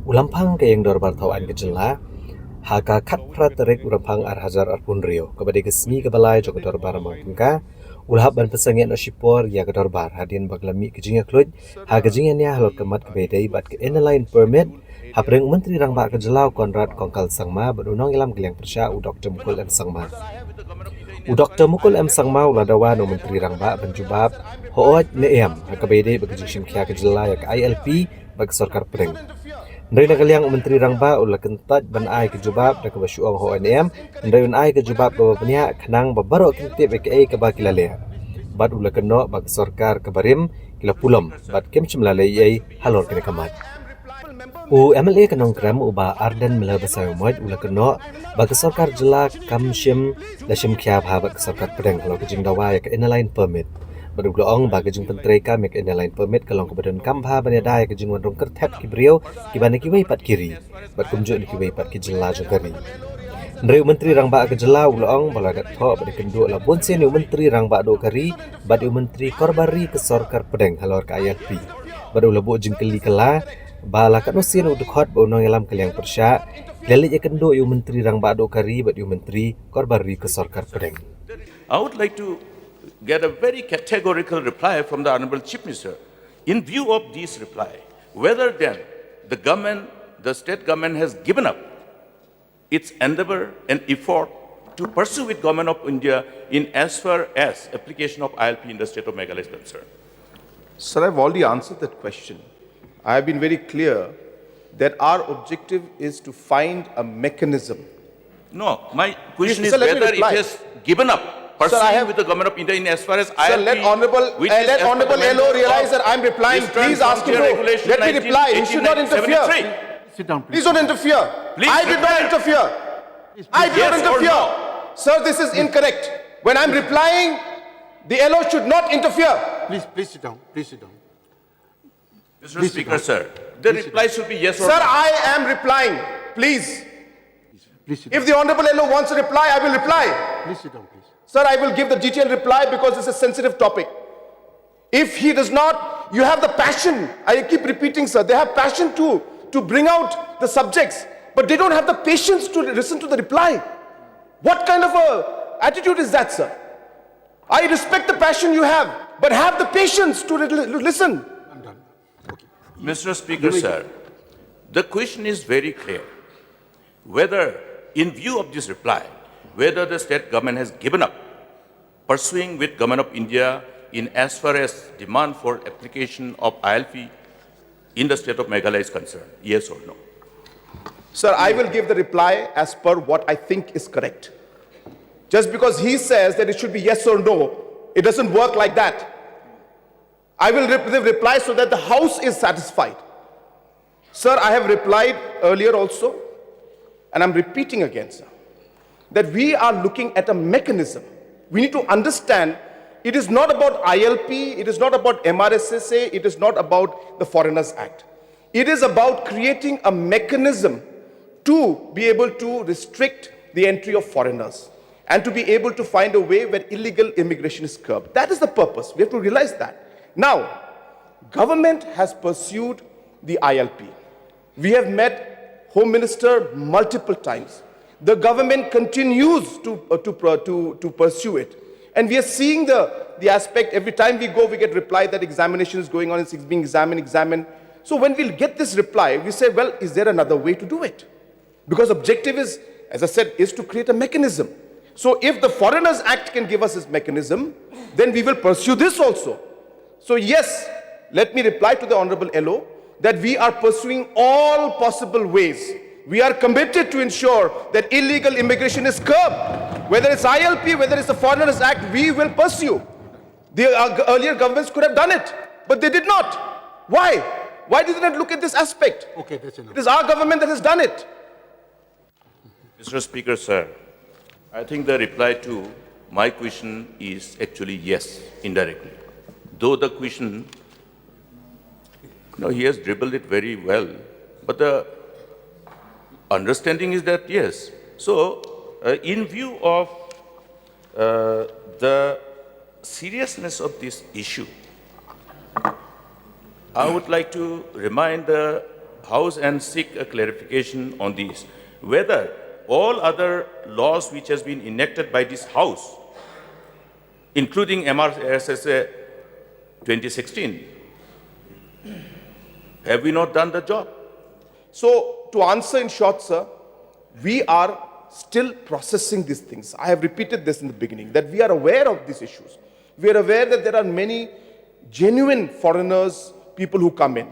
Lamphang ke yang Dorbar tawan ke jela, haka kat praterik Lamphang hajar arpun rio, kepada kesmi ke balai joko Dorbar mangka, ulhab ban Pynsangeh no Shipor ya ke Dorbar, hadin baglami ke Jingiatai Khluid, ha ke Jingiatai halor kemat ke bedai bat ke line permit, hapreng menteri rang ba ke jelau Konrad kongkal sangma benunong ilam geliang persya Dr. Mukul M sangma. Dr. Mukul M sangma uladawa no menteri rang ba benjubab, hoot neem ha ke bedai bagi Jingiatai ke jela ya ke ILP bagi sarkar pereng. Ndai na kaliang menteri rangba ula kentat ban ai ke jubab da ke basuang ho NM ndai un ai ke jubab ba banya khanang ba baro kintip ke ke ba kilale bad ula keno ba sarkar ke barim kila pulam bad kem chimlale ai halor kene kamat u MLA kanong kram u ba Ardent mela basai moj ula keno ba sarkar jela kamshim da shim khyab ha ba sarkar pedang lo ke jingdawa ya ke inline permit Badu gloong bagi jing pentrai ka mek line permit kalong ke badan kampha bani dai ke jing wandong kertep ki brio ki bani ki wei pat kiri bat kumjuk ni ki wei pat ki jela jogari Ndreu menteri rang ba ke jela gloong bala gat tho badi kendu la bonse ni menteri rang ba do kari badi menteri korbari ke sarkar pedeng halor ka ILP badu lebo jing keli kala bala kat nosin u dekhot bo nong elam kaliang persya lele je kendu yu menteri rang ba do kari badi menteri korbari ke sarkar pedeng I would like to get a very categorical reply from the Honorable Chief Minister. In view of this reply, whether then the government, the state government has given up its endeavor and effort to pursue with Government of India in as far as application of ILP in the state of Meghalaya is concerned. Sir, I've already answered that question. I have been very clear that our objective is to find a mechanism. No, my question is Sir, whether it has given up pursuing with the Government of India in as far as ILP. Sir, let Honorable LO realize that I'm replying. Please ask him to let me reply. You should not interfere. Sit down, please. Please don't interfere. Please I did not interfere. I did not interfere. Sir, this is incorrect. When I'm replying, the LO should not interfere. Please sit down. Please sit down. Mr. Speaker, sir, the reply should be yes or no. Sir, I am replying. Please. Please sit down. If the Honorable LO wants a reply, I will reply. Please sit down, please. Sir, I will give the detailed reply because it's a sensitive topic. If he does not, you have the passion. I keep repeating, sir, they have passion too, to bring out the subjects, but they don't have the patience to listen to the reply. What kind of a attitude is that, sir? I respect the passion you have, but have the patience to listen. I'm done. Okay. Mr. Speaker, sir, the question is very clear. Whether, in view of this reply, whether the state government has given up pursuing with Government of India in as far as demand for application of ILP in the state of Meghalaya is concerned, yes or no? Sir, I will give the reply as per what I think is correct. Just because he says that it should be yes or no, it doesn't work like that. I will reply so that the House is satisfied. Sir, I have replied earlier also, and I'm repeating again, sir, that we are looking at a mechanism. We need to understand it is not about ILP, it is not about MRSSA, it is not about the Foreigners Act. It is about creating a mechanism to be able to restrict the entry of foreigners and to be able to find a way where illegal immigration is curbed. That is the purpose. We have to realize that. Now, government has pursued the ILP. We have met Home Minister multiple times. The government continues to pursue it. And we are seeing the aspect, every time we go, we get reply that examination is going on, it's being examined. So when we'll get this reply, we say, well, is there another way to do it? Because objective is, as I said, is to create a mechanism. So if the Foreigners Act can give us this mechanism, then we will pursue this also. So yes, let me reply to the Honorable LO that we are pursuing all possible ways. We are committed to ensure that illegal immigration is curbed. Whether it's ILP, whether it's the Foreigners Act, we will pursue. The earlier governments could have done it, but they did not. Why? Why did they not look at this aspect? Okay, that's enough. It is our government that has done it. Mr. Speaker, sir, I think the reply to my question is actually yes, indirectly. Though the question, he has dribbled it very well, but the understanding is that yes. So, in view of the seriousness of this issue, I would like to remind the House and seek a clarification on these. Whether all other laws which has been enacted by this House, including MRSSA 2016, have we not done the job? So, to answer in short, sir, we are still processing these things. I have repeated this in the beginning, that we are aware of these issues. We are aware that there are many genuine foreigners, people who come in.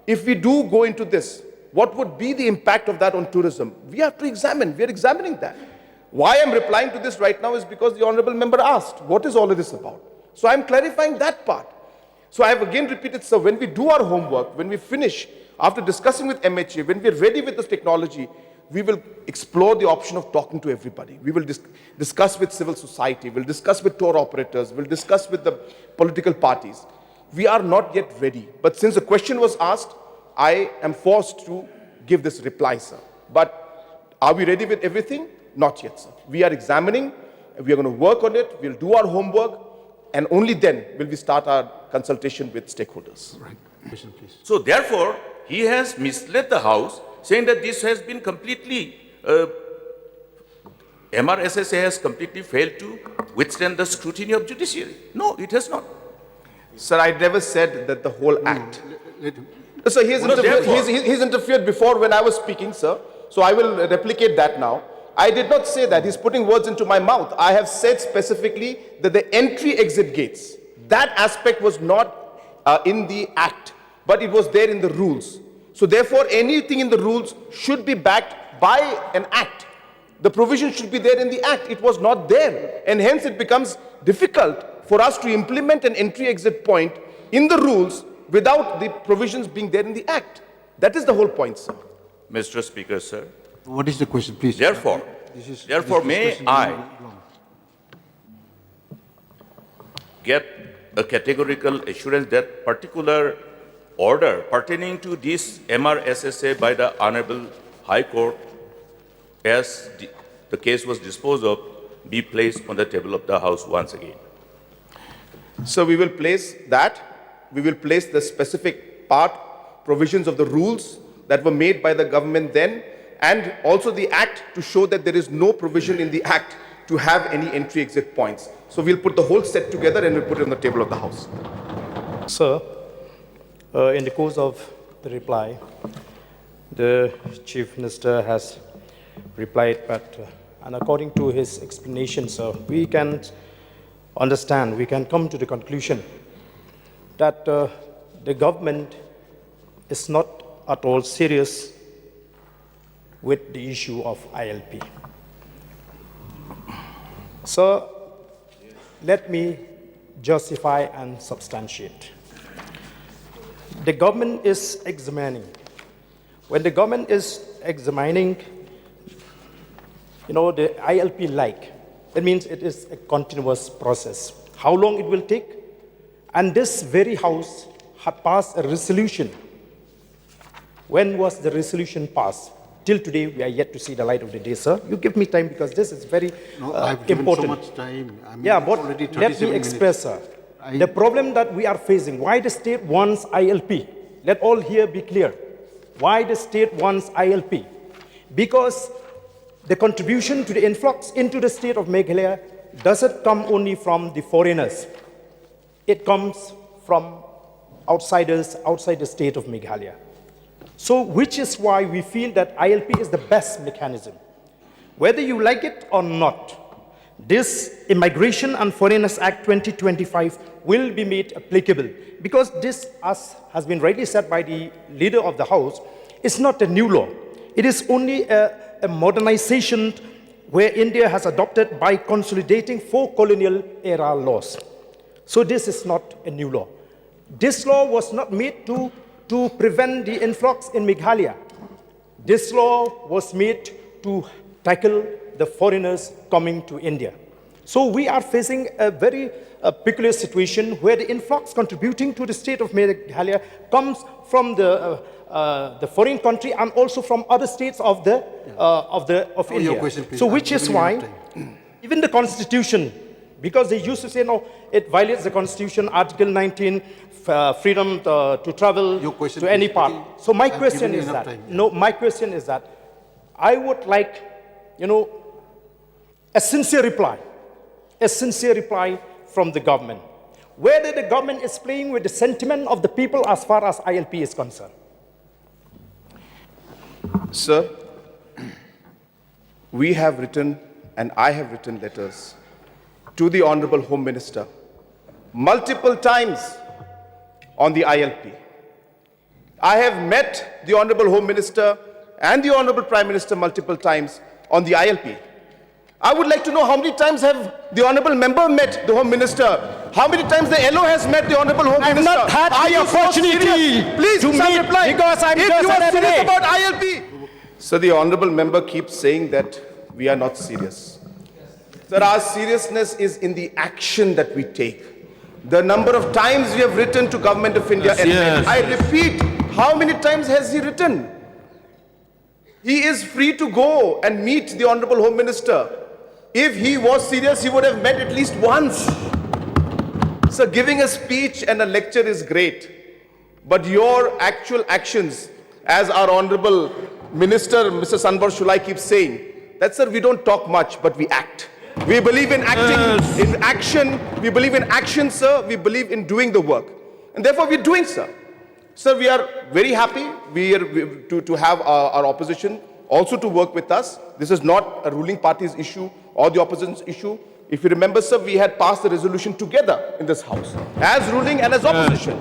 If we do go into this, what would be the impact of that on tourism? We have to examine. We are examining that. Why I'm replying to this right now is because the Honorable Member asked, what is all of this about? So I'm clarifying that part. So I have again repeated, sir, when we do our homework, when we finish, after discussing with MHA, when we're ready with this technology, we will explore the option of talking to everybody. We will discuss with civil society, we'll discuss with tour operators, we'll discuss with the political parties. We are not yet ready. But since the question was asked, I am forced to give this reply, sir. But are we ready with everything? Not yet, sir. We are examining, we are going to work on it, we'll do our homework, and only then will we start our consultation with stakeholders. Right. Question, please. So therefore, he has misled the House, saying that this has been completely, MRSSA has completely failed to withstand the scrutiny of judiciary. No, it has not. Sir, I never said that the whole act. Let him. So he's No, interfered, therefore- he's interfered before when I was speaking, sir. So I will replicate that now. I did not say that. He's putting words into my mouth. I have said specifically that the entry-exit gates, that aspect was not in the act, but it was there in the rules. So therefore, anything in the rules should be backed by an act. The provision should be there in the act. It was not there. And hence it becomes difficult for us to implement an entry-exit point in the rules without the provisions being there in the act. That is the whole point, sir. Mr. Speaker, sir. What is the question, please? Therefore, This may discussion I is long. get a categorical assurance that particular order pertaining to this MRSSA by the Honorable High Court, as the case was disposed of, be placed on the table of the House once again? So we will place that. We will place the specific part, provisions of the rules that were made by the government then, and also the act to show that there is no provision in the act to have any entry-exit points. So we'll put the whole set together and we'll put it on the table of the House. Sir, in the course of the reply, the Chief Minister has replied, but and according to his explanation, sir, we can understand, we can come to the conclusion that the government is not at all serious with the issue of ILP. So let me justify and substantiate. The government is examining. When the government is examining, the ILP that means it is a continuous process. How long it will take? And this very House had passed a resolution. When was the resolution passed? Till today, we are yet to see the light of the day, sir. You give me time because this is very No, I've given important. so much time. I mean, Yeah, it's but already let 37 me minutes. express, sir. The problem that we are facing, why the state wants ILP? Let all here be clear. Why the state wants ILP? Because the contribution to the influx into the state of Meghalaya doesn't come only from the foreigners. It comes from outsiders outside the state of Meghalaya. So, which is why we feel that ILP is the best mechanism. Whether you like it or not, this Immigration and Foreigners Act 2025 will be made applicable because this, as has been rightly said by the leader of the House, is not a new law. It is only a modernization where India has adopted by consolidating 4 colonial era laws. So this is not a new law. This law was not made to prevent the influx in Meghalaya. This law was made to tackle the foreigners coming to India. So we are facing a very peculiar situation where the influx contributing to the state of Meghalaya comes from the foreign country and also from other states of Your India. question, please. So I'm which is giving you why enough time. even the constitution Because they used to say, no, it violates the Constitution, Article 19, freedom to travel Your question, to any please. part. So my I've question given you is enough that, time. no, my question is that I would like, a sincere reply from the government, whether the government is playing with the sentiment of the people as far as ILP is concerned. Sir, we have written, and I have written letters to the Honorable Home Minister multiple times on the ILP. I have met the Honorable Home Minister and the Honorable Prime Minister multiple times on the ILP. I would like to know how many times have the Honorable Member met the Home Minister? How many times the LO has met the Honorable Home I've Minister? not had Are the you so opportunity serious? Please, to some meet reply. because I'm if just you an are serious MLA. about ILP. So the Honorable Member keeps saying that we are not serious. Sir, our seriousness is in the action that we take. The number of times we have written to Government of India. Yes. I repeat, how many times has he written? He is free to go and meet the Honorable Home Minister. If he was serious, he would have met at least once. So giving a speech and a lecture is great. But your actual actions, as our Honorable Minister, Mr. Sanbar Shulai keeps saying, that sir, we don't talk much, but we act. We believe in acting, in action. We believe in action, sir. We believe in doing the work. And therefore, we're doing, sir. Sir, we are very happy to have our opposition also to work with us. This is not a ruling party's issue or the opposition's issue. If you remember, sir, we had passed the resolution together in this house, as ruling and as opposition.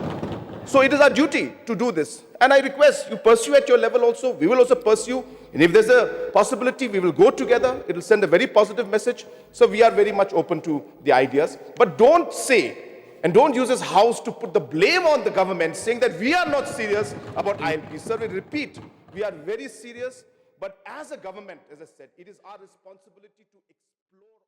So it is our duty to do this. And I request you pursue at your level also. We will also pursue. And if there's a possibility, we will go together. It will send a very positive message. So we are very much open to the ideas. But don't say, and don't use this house to put the blame on the government, saying that we are not serious about ILP. Sir, we repeat, we are very serious. But as a government, as I said, it is our responsibility to explore.